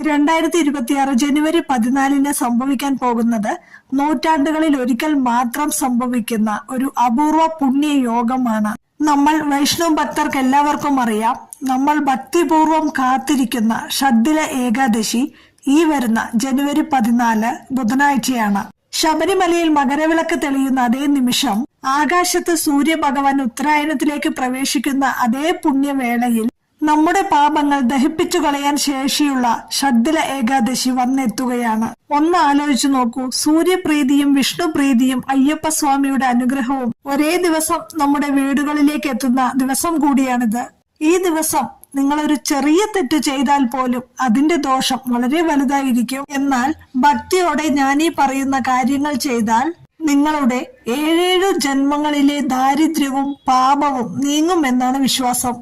2026 ജനുവരി 14 സംഭവിക്കാൻ പോകുന്നത് നൂറ്റാണ്ടുകളിൽ ഒരിക്കൽ മാത്രം സംഭവിക്കുന്ന ഒരു അപൂർവ പുണ്യയോഗമാണ്. നമ്മൾ വൈഷ്ണവ ഭക്തർക്ക് എല്ലാവർക്കും അറിയാം, നമ്മൾ ഭക്തിപൂർവം കാത്തിരിക്കുന്ന ഷഡ്ഡില ഏകാദശി ഈ വരുന്ന ജനുവരി 14 ബുധനാഴ്ചയാണ്. ശബരിമലയിൽ മകരവിളക്ക് തെളിയുന്ന അതേ നിമിഷം ആകാശത്ത് സൂര്യഭഗവാൻ ഉത്തരായണത്തിലേക്ക് പ്രവേശിക്കുന്ന അതേ പുണ്യവേളയിൽ നമ്മുടെ പാപങ്ങൾ ദഹിപ്പിച്ചു കളയാൻ ശേഷിയുള്ള ഷഡ്ഡില ഏകാദശി വന്നെത്തുകയാണ്. ഒന്ന് ആലോചിച്ചു നോക്കൂ, സൂര്യപ്രീതിയും വിഷ്ണുപ്രീതിയും അയ്യപ്പസ്വാമിയുടെ അനുഗ്രഹവും ഒരേ ദിവസം നമ്മുടെ വീടുകളിലേക്ക് എത്തുന്ന ദിവസം കൂടിയാണിത്. ഈ ദിവസം നിങ്ങളൊരു ചെറിയ തെറ്റ് ചെയ്താൽ പോലും അതിന്റെ ദോഷം വളരെ വലുതായിരിക്കും. എന്നാൽ ഭക്തിയോടെ ഞാനീ പറയുന്ന കാര്യങ്ങൾ ചെയ്താൽ നിങ്ങളുടെ 7 ജന്മങ്ങളിലെ ദാരിദ്ര്യവും പാപവും നീങ്ങുമെന്നാണ് വിശ്വാസം.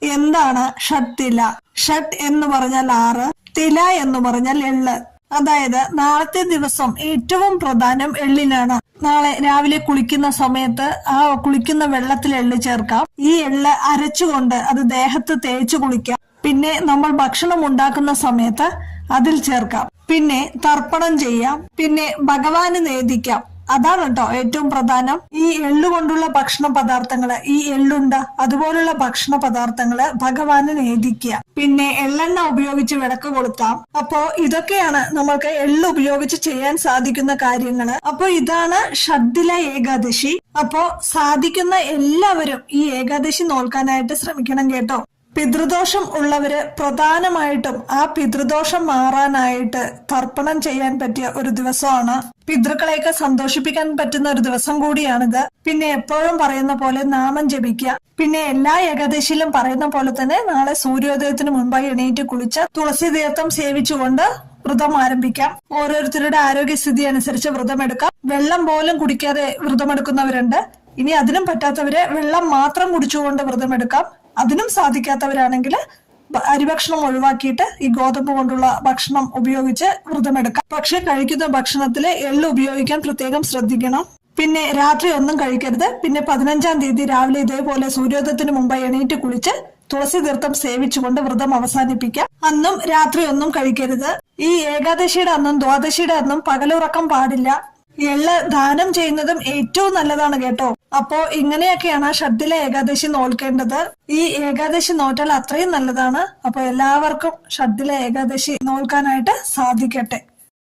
എന്താണ് ഷഡ്തില? ഷഡ് എന്ന് പറഞ്ഞാൽ 6, തില എന്ന് പറഞ്ഞാൽ എള്ള്. അതായത് നാളത്തെ ദിവസം ഏറ്റവും പ്രധാനം എള്ളിനാണ്. നാളെ രാവിലെ കുളിക്കുന്ന സമയത്ത് ആ കുളിക്കുന്ന വെള്ളത്തിൽ എള്ള് ചേർക്കാം. ഈ എള്ള് അരച്ചുകൊണ്ട് അത് ദേഹത്ത് തേച്ച് കുളിക്കാം. പിന്നെ നമ്മൾ ഭക്ഷണം ഉണ്ടാക്കുന്ന സമയത്ത് അതിൽ ചേർക്കാം. പിന്നെ തർപ്പണം ചെയ്യാം. പിന്നെ ഭഗവാന് നേദിക്കാം. അതാണ് കേട്ടോ ഏറ്റവും പ്രധാനം. ഈ എള്ളുകൊണ്ടുള്ള ഭക്ഷണ പദാർത്ഥങ്ങള്, ഈ എള്ളുണ്ട അതുപോലുള്ള ഭക്ഷണ പദാർത്ഥങ്ങള് ഭഗവാന് നേദിക്കുക. പിന്നെ എള്ളെണ്ണ ഉപയോഗിച്ച് വിളക്ക് കൊളുത്താം. അപ്പോ ഇതൊക്കെയാണ് നമ്മൾക്ക് എള്ള് ഉപയോഗിച്ച് ചെയ്യാൻ സാധിക്കുന്ന കാര്യങ്ങള്. അപ്പോ ഇതാണ് ഷഡ്ഡില ഏകാദശി. അപ്പോ സാധിക്കുന്ന എല്ലാവരും ഈ ഏകാദശി നോൽക്കാനായിട്ട് ശ്രമിക്കണം കേട്ടോ. പിതൃദോഷം ഉള്ളവര് പ്രധാനമായിട്ടും ആ പിതൃദോഷം മാറാനായിട്ട് തർപ്പണം ചെയ്യാൻ പറ്റിയ ഒരു ദിവസമാണ്. പിതൃക്കളെയൊക്കെ സന്തോഷിപ്പിക്കാൻ പറ്റുന്ന ഒരു ദിവസം കൂടിയാണിത്. പിന്നെ എപ്പോഴും പറയുന്ന പോലെ നാമം ജപിക്കുക. പിന്നെ എല്ലാ ഏകാദശിയിലും പറയുന്ന പോലെ തന്നെ നാളെ സൂര്യോദയത്തിന് മുൻപായി എണീറ്റ് കുളിച്ച് തുളസി തീർത്ഥം സേവിച്ചുകൊണ്ട് വ്രതം ആരംഭിക്കാം. ഓരോരുത്തരുടെ ആരോഗ്യസ്ഥിതി അനുസരിച്ച് വ്രതമെടുക്കാം. വെള്ളം പോലും കുടിക്കാതെ വ്രതമെടുക്കുന്നവരുണ്ട്. ഇനി അതിനും പറ്റാത്തവര് വെള്ളം മാത്രം കുടിച്ചുകൊണ്ട് വ്രതമെടുക്കാം. അതിനും സാധിക്കാത്തവരാണെങ്കിൽ അരിഭക്ഷണം ഒഴിവാക്കിയിട്ട് ഈ ഗോതമ്പ് കൊണ്ടുള്ള ഭക്ഷണം ഉപയോഗിച്ച് വ്രതമെടുക്കാം. പക്ഷെ കഴിക്കുന്ന ഭക്ഷണത്തില് എള്ള് ഉപയോഗിക്കാൻ പ്രത്യേകം ശ്രദ്ധിക്കണം. പിന്നെ രാത്രി ഒന്നും കഴിക്കരുത്. പിന്നെ 15-ാം തീയതി രാവിലെ ഇതേപോലെ സൂര്യോദയത്തിന് മുമ്പായി എണീറ്റ് കുളിച്ച് തുളസി തീർത്ഥം സേവിച്ചുകൊണ്ട് വ്രതം അവസാനിപ്പിക്കാം. അന്നും രാത്രി ഒന്നും കഴിക്കരുത്. ഈ ഏകാദശിയുടെ അന്നും ദ്വാദശിയുടെ അന്നും പകലുറക്കം പാടില്ല. എള്ള് ദാനം ചെയ്യുന്നതും ഏറ്റവും നല്ലതാണ് കേട്ടോ. അപ്പോ ഇങ്ങനെയൊക്കെയാണ് ഷഡ്ഡില ഏകാദശി നോൽക്കേണ്ടത്. ഈ ഏകാദശി നോറ്റാൽ അത്രയും നല്ലതാണ്. അപ്പൊ എല്ലാവർക്കും ഷഡ്ഡില ഏകാദശി നോൽക്കാനായിട്ട് സാധിക്കട്ടെ.